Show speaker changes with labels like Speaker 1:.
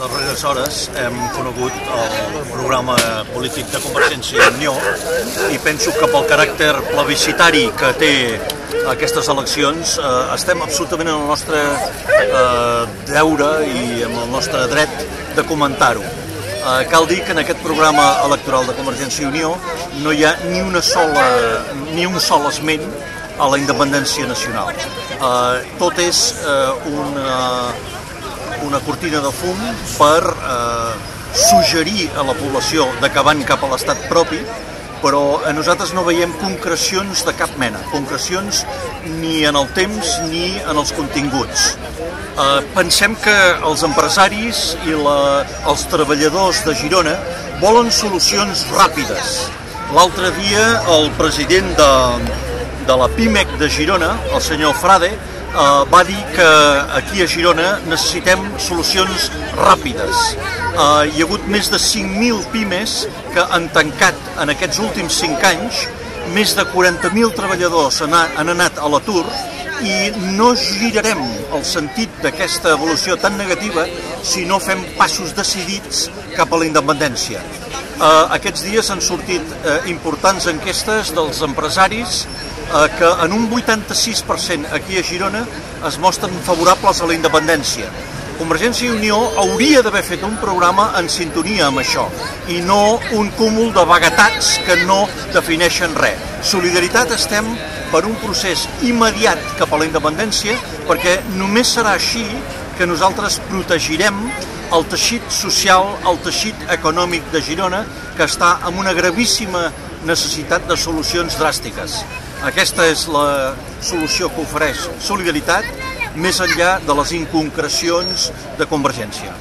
Speaker 1: darreres hores hem conegut el programa polític de Convergència i Unió i penso que pel caràcter plebiscitari que té aquestes eleccions estem absolutament en el nostre deure i en el nostre dret de comentar-ho. Cal dir que en aquest programa electoral de Convergència i Unió no hi ha ni un sol esment a la independència nacional. Tot és una cortina de fum per suggerir a la població que van cap a l'estat propi, però nosaltres no veiem concrecions de cap mena, concrecions ni en el temps ni en els continguts. Pensem que els empresaris i els treballadors de Girona volen solucions ràpides. L'altre dia el president de la PIMEC de Girona, el senyor Frade, va dir que aquí a Girona necessitem solucions ràpides. Hi ha hagut més de 5.000 pimes que han tancat en aquests últims 5 anys, més de 40.000 treballadors han anat a l'atur i no girarem el sentit d'aquesta evolució tan negativa si no fem passos decidits cap a la independència. Aquests dies han sortit importants enquestes dels empresaris que en un 86% aquí a Girona es mostren favorables a la independència. Convergència i Unió hauria d'haver fet un programa en sintonia amb això i no un cúmul de vaguetats que no defineixen res. Solidaritat estem per un procés immediat cap a la independència perquè només serà així que nosaltres protegirem el teixit social, el teixit econòmic de Girona, que està amb una gravíssima necessitat de solucions dràstiques. Aquesta és la solució que ofereix Solidaritat, més enllà de les inconcrecions de Convergència.